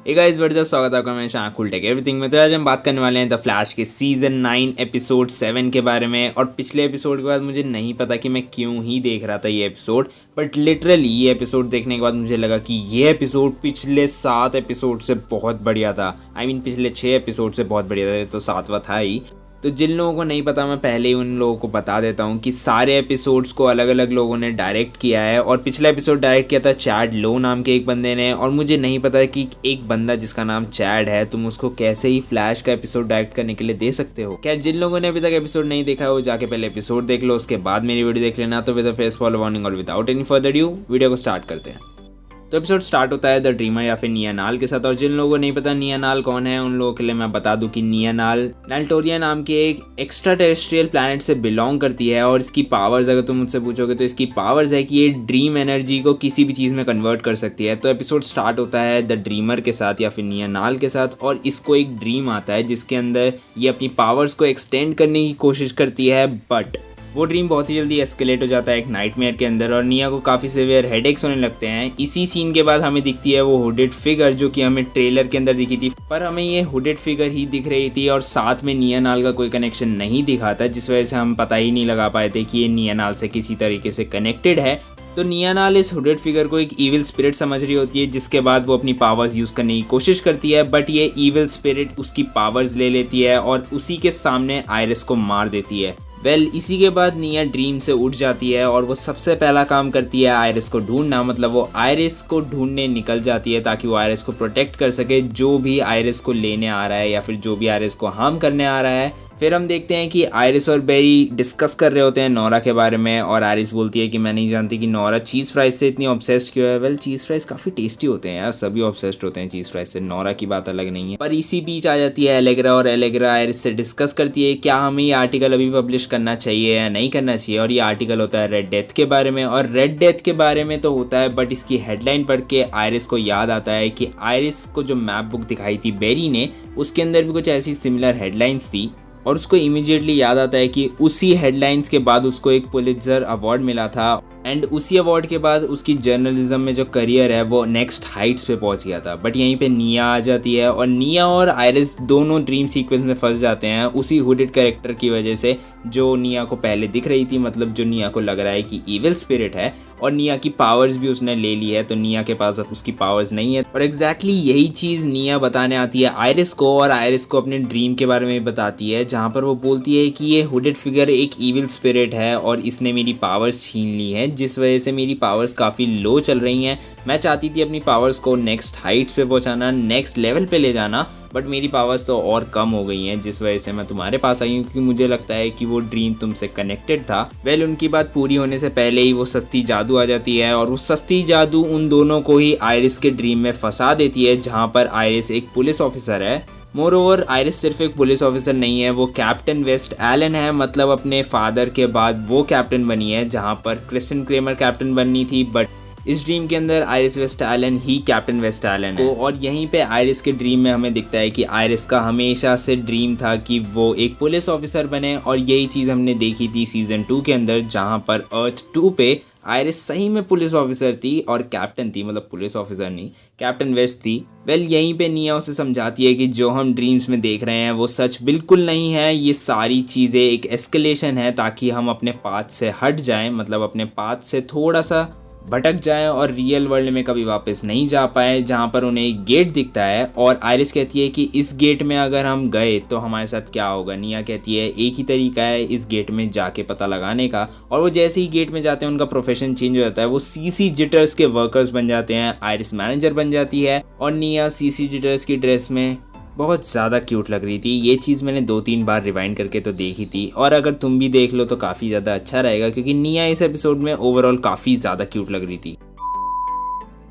Hey guys what's up, स्वागत है आपका हमेशा आकुल टेक एवरीथिंग में। तो आज हम बात करने वाले हैं द फ्लैश के सीजन 9 एपिसोड 7 के बारे में। और पिछले एपिसोड के बाद मुझे नहीं पता कि मैं क्यों ही देख रहा था ये एपिसोड, बट लिटरली ये एपिसोड देखने के बाद मुझे लगा कि ये एपिसोड पिछले 7 एपिसोड से बहुत बढ़िया था। पिछले 6 एपिसोड से बहुत बढ़िया था, ये तो 7वां था ही। तो जिन लोगों को नहीं पता, मैं पहले ही उन लोगों को बता देता हूँ कि सारे एपिसोड्स को अलग अलग लोगों ने डायरेक्ट किया है। और पिछला एपिसोड डायरेक्ट किया था चैड लो नाम के एक बंदे ने। और मुझे नहीं पता कि एक बंदा जिसका नाम चैड है, तुम उसको कैसे ही फ्लैश का एपिसोड डायरेक्ट करने के लिए दे सकते हो। खैर, जिन लोगों ने अभी तक एपिसोड नहीं देखा है वो जाके पहले एपिसोड देख लो, उसके बाद मेरी वीडियो देख लेना। तो with a face follow warning और without any further due video को स्टार्ट करते हैं। तो एपिसोड स्टार्ट होता है द ड्रीमर या फिर निया नाल के साथ। और जिन लोगों को नहीं पता निया नाल कौन है, उन लोगों के लिए मैं बता दूं कि निया नाल नाल्टोरिया नाम के एक एक्स्ट्रा टेरेस्ट्रियल प्लैनेट से बिलोंग करती है। और इसकी पावर्स, अगर तुम मुझसे पूछोगे तो इसकी पावर्स है कि ये ड्रीम एनर्जी को किसी भी चीज़ में कन्वर्ट कर सकती है। तो एपिसोड स्टार्ट होता है द ड्रीमर के साथ या फिर निया नाल के साथ। और इसको एक ड्रीम आता है जिसके अंदर ये अपनी पावर्स को एक्सटेंड करने की कोशिश करती है, बट वो ड्रीम बहुत ही जल्दी एस्केलेट हो जाता है एक नाइटमेयर के अंदर। और निया को काफ़ी सीवियर हेडेक्स होने लगते हैं। इसी सीन के बाद हमें दिखती है वो हुडेड फिगर जो कि हमें ट्रेलर के अंदर दिखी थी, पर हमें ये हुडेड फिगर ही दिख रही थी और साथ में निया नाल का कोई कनेक्शन नहीं दिखा था, जिस वजह से हम पता ही नहीं लगा पाए थे कि ये निया नाल से किसी तरीके से कनेक्टेड है। तो निया नाल इस हुडेड फिगर को एक ईविल स्पिरिट समझ रही होती है, जिसके बाद वो अपनी पावर्स यूज़ करने की कोशिश करती है, बट ये ईविल स्पिरिट उसकी पावर्स ले लेती है और उसी के सामने आयरिस को मार देती है। इसी के बाद निया ड्रीम से उठ जाती है और वो सबसे पहला काम करती है आयरिस को ढूंढना। मतलब वो आयरिस को ढूंढने निकल जाती है ताकि वो आयरिस को प्रोटेक्ट कर सके, जो भी आयरिस को लेने आ रहा है या फिर जो भी आयरिस को हार्म करने आ रहा है। फिर हम देखते हैं कि आयरिस और बेरी डिस्कस कर रहे होते हैं नोरा के बारे में। और आयरिस बोलती है कि मैं नहीं जानती कि नोरा चीज़ फ्राइज से इतनी ऑब्सेस्ड क्यों है। चीज़ फ्राइज काफ़ी टेस्टी होते हैं यार, सभी ऑब्सेस्ड होते हैं चीज़ फ्राइज से, नोरा की बात अलग नहीं है। पर इसी बीच आ जाती है एलेग्रा और एलेग्रा आयरिस से डिस्कस करती है क्या हमें ये आर्टिकल अभी पब्लिश करना चाहिए या नहीं करना चाहिए। और ये आर्टिकल होता है रेड डेथ के बारे में। और रेड डेथ के बारे में तो होता है, बट इसकी हेडलाइन पढ़ के आयरिस को याद आता है कि आयरिस को जो मैप बुक दिखाई थी बेरी ने, उसके अंदर भी कुछ ऐसी सिमिलर हेडलाइंस थी। और उसको इमीडिएटली याद आता है कि उसी हेडलाइंस के बाद उसको एक पुलित्जर अवार्ड मिला था। एंड उसी अवार्ड के बाद उसकी जर्नलिज्म में जो करियर है वो नेक्स्ट हाइट्स पे पहुंच गया था। बट यहीं पे निया आ जाती है और निया और आयरिस दोनों ड्रीम सीक्वेंस में फंस जाते हैं उसी हुडेड कैरेक्टर की वजह से, जो निया को पहले दिख रही थी। मतलब जो निया को लग रहा है कि ईविल स्पिरिट है और निया की पावर्स भी उसने ले ली है, तो निया के पास उसकी पावर्स नहीं है। और एग्जैक्टली यही चीज़ निया बताने आती है आयरिस को, और आयरिस को अपने ड्रीम के बारे में बताती है, जहाँ पर वो बोलती है कि ये हुडेड फिगर एक ईविल स्पिरिट है और इसने मेरी पावर्स छीन ली है, जिस वजह से मेरी पावर्स काफ़ी लो चल रही हैं। मैं चाहती थी अपनी पावर्स को नेक्स्ट हाइट्स पे पहुंचाना, नेक्स्ट लेवल पे ले जाना, बट मेरी पावर्स तो और कम हो गई हैं, जिस वजह से मैं तुम्हारे पास आई हूँ, क्योंकि मुझे लगता है कि वो ड्रीम तुमसे कनेक्टेड था। उनकी बात पूरी होने से पहले ही वो सस्ती जादू आ जाती है और वो सस्ती जादू उन दोनों को ही आयरिस के ड्रीम में फंसा देती है, जहाँ पर आयरिस एक पुलिस ऑफिसर है। मोर ओवर आयरिस सिर्फ एक पुलिस ऑफिसर नहीं है, वो कैप्टन वेस्ट एलन है। मतलब अपने फादर के बाद वो कैप्टन बनी है, जहाँ पर क्रिस्टियन क्रेमर कैप्टन बननी थी, बट इस ड्रीम के अंदर आयरिस वेस्ट एलन ही कैप्टन वेस्ट एलन है। और यहीं पे आयरिस के ड्रीम में हमें दिखता है कि आयरिस का हमेशा से ड्रीम था कि वो एक पुलिस ऑफिसर बने। और यही चीज़ हमने देखी थी सीजन 2 के अंदर, जहाँ पर अर्थ 2 पे आयरिस सही में पुलिस ऑफिसर थी और कैप्टन थी, मतलब पुलिस ऑफिसर नहीं, कैप्टन वेस्ट थी। यहीं पे निया उसे समझाती है कि जो हम ड्रीम्स में देख रहे हैं वो सच बिल्कुल नहीं है, ये सारी चीज़ें एक एस्केलेशन है ताकि हम अपने पाथ से हट जाएं, मतलब अपने पाथ से थोड़ा सा भटक जाएं और रियल वर्ल्ड में कभी वापस नहीं जा पाए, जहाँ पर उन्हें एक गेट दिखता है। और आयरिस कहती है कि इस गेट में अगर हम गए तो हमारे साथ क्या होगा। निया कहती है एक ही तरीका है इस गेट में जाके पता लगाने का। और वो जैसे ही गेट में जाते हैं उनका प्रोफेशन चेंज हो जाता है, वो सीसी जिटर्स के वर्कर्स बन जाते हैं। आयरिस मैनेजर बन जाती है और निया सीसी जिटर्स की ड्रेस में बहुत ज़्यादा क्यूट लग रही थी। ये चीज़ मैंने 2-3 बार रिवाइंड करके तो देखी थी, और अगर तुम भी देख लो तो काफ़ी ज़्यादा अच्छा रहेगा, क्योंकि निया इस एपिसोड में ओवरऑल काफ़ी ज़्यादा क्यूट लग रही थी।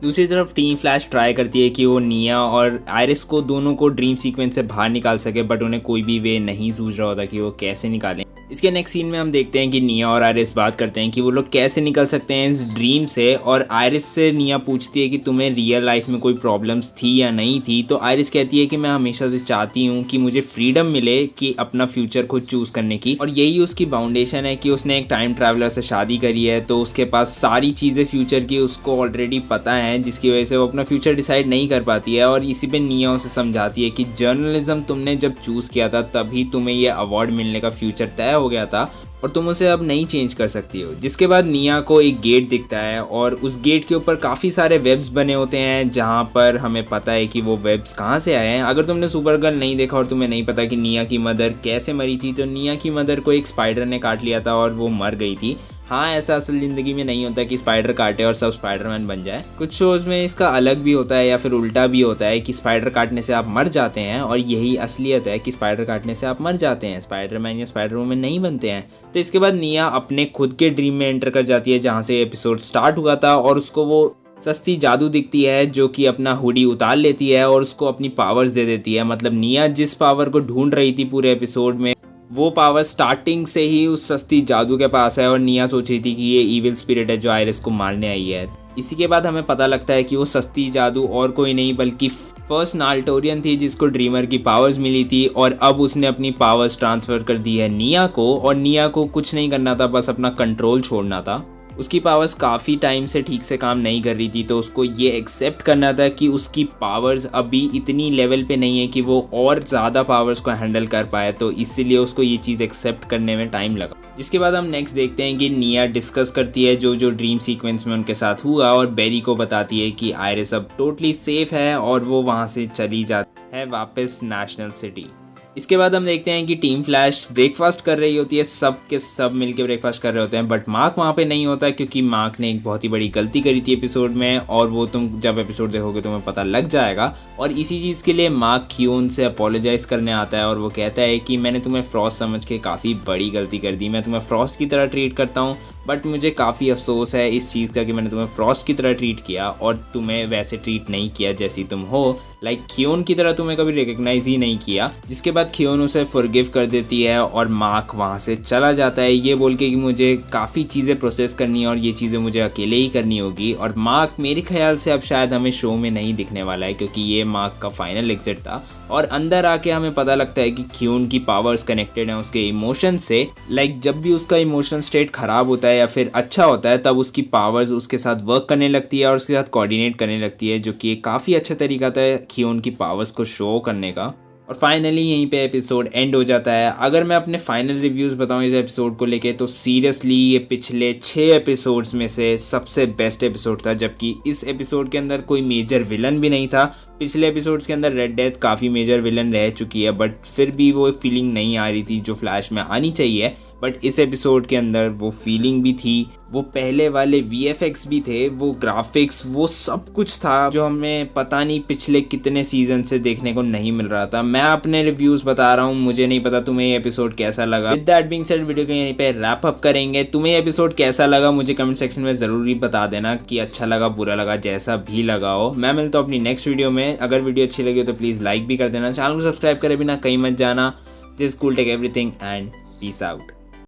दूसरी तरफ टीम फ्लैश ट्राई करती है कि वो निया और आयरिस को दोनों को ड्रीम सीक्वेंस से बाहर निकाल सके, बट उन्हें कोई भी वे नहीं सूझ रहा होता कि वो कैसे निकालें। इसके नेक्स्ट सीन में हम देखते हैं कि निया और आयरिस बात करते हैं कि वो लोग कैसे निकल सकते हैं इस ड्रीम से। और आयरिस से निया पूछती है कि तुम्हें रियल लाइफ में कोई प्रॉब्लम्स थी या नहीं थी। तो आयरिस कहती है कि मैं हमेशा से चाहती हूँ कि मुझे फ्रीडम मिले कि अपना फ्यूचर खुद चूज़ करने की, और यही उसकी फाउंडेशन है कि उसने एक टाइम ट्रैवलर से शादी करी है, तो उसके पास सारी चीज़ें फ्यूचर की उसको ऑलरेडी पता है, जिसकी वजह से वो अपना फ्यूचर डिसाइड नहीं कर पाती है। और इसी पे निया उसे समझाती है कि जर्नलिज्म तुमने जब चूज़ किया था तभी तुम्हें ये अवार्ड मिलने का फ्यूचर तय हो गया था और तुम उसे अब नहीं चेंज कर सकती हो। जिसके बाद निया को एक गेट दिखता है और उस गेट के ऊपर काफ़ी सारे वेब्स बने होते हैं, जहाँ पर हमें पता है कि वो वेब्स कहाँ से आए हैं। अगर तुमने सुपरगर्ल नहीं देखा और तुम्हें नहीं पता कि निया की मदर कैसे मरी थी, तो निया की मदर को एक स्पाइडर ने काट लिया था और वो मर गई थी। हाँ, ऐसा असल ज़िंदगी में नहीं होता कि स्पाइडर काटे और सब स्पाइडरमैन बन जाए। कुछ शोज़ में इसका अलग भी होता है या फिर उल्टा भी होता है कि स्पाइडर काटने से आप मर जाते हैं, और यही असलियत है कि स्पाइडर काटने से आप मर जाते हैं, स्पाइडरमैन या स्पाइडर वुमन नहीं बनते हैं। तो इसके बाद निया अपने खुद के ड्रीम में एंटर कर जाती है जहाँ से एपिसोड स्टार्ट हुआ था, और उसको वो सस्ती जादू दिखती है जो कि अपना हुडी उतार लेती है और उसको अपनी पावर्स दे देती है। मतलब निया जिस पावर को ढूंढ रही थी पूरे एपिसोड में, वो पावर स्टार्टिंग से ही उस सस्ती जादू के पास है, और निया सोच रही थी कि ये इविल स्पिरिट है जो आयरिस को मारने आई है। इसी के बाद हमें पता लगता है कि वो सस्ती जादू और कोई नहीं बल्कि फर्स्ट नाल्टोरियन थी, जिसको ड्रीमर की पावर्स मिली थी, और अब उसने अपनी पावर्स ट्रांसफ़र कर दी है निया को, और निया को कुछ नहीं करना था, बस अपना कंट्रोल छोड़ना था। उसकी पावर्स काफ़ी टाइम से ठीक से काम नहीं कर रही थी, तो उसको ये एक्सेप्ट करना था कि उसकी पावर्स अभी इतनी लेवल पे नहीं है कि वो और ज़्यादा पावर्स को हैंडल कर पाए, तो इसीलिए उसको ये चीज़ एक्सेप्ट करने में टाइम लगा। जिसके बाद हम नेक्स्ट देखते हैं कि निया डिस्कस करती है जो ड्रीम सीक्वेंस में उनके साथ हुआ, और बेरी को बताती है कि आयरिस अब टोटली सेफ है और वो वहाँ से चली जाती है वापस नेशनल सिटी। इसके बाद हम देखते हैं कि टीम फ्लैश ब्रेकफास्ट कर रही होती है, सब के सब मिलके ब्रेकफास्ट कर रहे होते हैं, बट मार्क वहाँ पे नहीं होता है क्योंकि मार्क ने एक बहुत ही बड़ी गलती करी थी एपिसोड में, और वो तुम जब एपिसोड देखोगे तुम्हें पता लग जाएगा। और इसी चीज़ के लिए मार्क क्यून से अपोलोजाइज़ करने आता है, और वो कहता है कि मैंने तुम्हें फ्रॉस्ट समझ के काफ़ी बड़ी गलती कर दी, मैं तुम्हें फ्रॉस्ट की तरह ट्रीट करता हूँ, बट मुझे काफ़ी अफसोस है इस चीज़ का कि मैंने तुम्हें फ्रॉस्ट की तरह ट्रीट किया और तुम्हें वैसे ट्रीट नहीं किया जैसी तुम हो, लाइक खियोन की तरह तुम्हें कभी रिकग्नाइज ही नहीं किया। जिसके बाद खियोन उसे फॉरगिव कर देती है और मार्क वहाँ से चला जाता है, ये बोल के कि मुझे काफ़ी चीज़ें प्रोसेस करनी है और ये चीज़ें मुझे अकेले ही करनी होगी। और मार्क मेरे ख्याल से अब शायद हमें शो में नहीं दिखने वाला है, क्योंकि ये मार्क का फाइनल एग्जिट था। और अंदर आके हमें पता लगता है कि खियोन की पावर्स कनेक्टेड हैं उसके इमोशन से, लाइक जब भी उसका इमोशनल स्टेट ख़राब होता है या फिर अच्छा होता है, तब उसकी पावर्स उसके साथ वर्क करने लगती है और उसके साथ कोऑर्डिनेट करने लगती है, जो कि एक काफ़ी अच्छा तरीका था खियोन की पावर्स को शो करने का। और फाइनली यहीं पे एपिसोड एंड हो जाता है। अगर मैं अपने फाइनल रिव्यूज़ बताऊं इस एपिसोड को लेके, तो सीरियसली ये पिछले 6 एपिसोड्स में से सबसे बेस्ट एपिसोड था, जबकि इस एपिसोड के अंदर कोई मेजर विलन भी नहीं था। पिछले एपिसोड्स के अंदर रेड डेथ काफ़ी मेजर विलन रह चुकी है, बट फिर भी वो फीलिंग नहीं आ रही थी जो फ्लैश में आनी चाहिए। बट इस एपिसोड के अंदर वो फीलिंग भी थी, वो पहले वाले VFX भी थे, वो ग्राफिक्स, वो सब कुछ था जो हमें पता नहीं पिछले कितने सीजन से देखने को नहीं मिल रहा था। मैं अपने रिव्यूज़ बता रहा हूँ, मुझे नहीं पता तुम्हें ये एपिसोड कैसा लगा। With that being said, video को यहीं पे रैप अप करेंगे। तुम्हें ये एपिसोड कैसा लगा मुझे कमेंट सेक्शन में ज़रूर बता देना कि अच्छा लगा, बुरा लगा, जैसा भी लगा हो। मैं मिलता हूँ अपनी नेक्स्ट वीडियो में। अगर वीडियो अच्छी लगी हो तो प्लीज़ लाइक भी कर देना, चैनल को सब्सक्राइब करे बिना कहीं मत जाना। This cool take everything and peace out.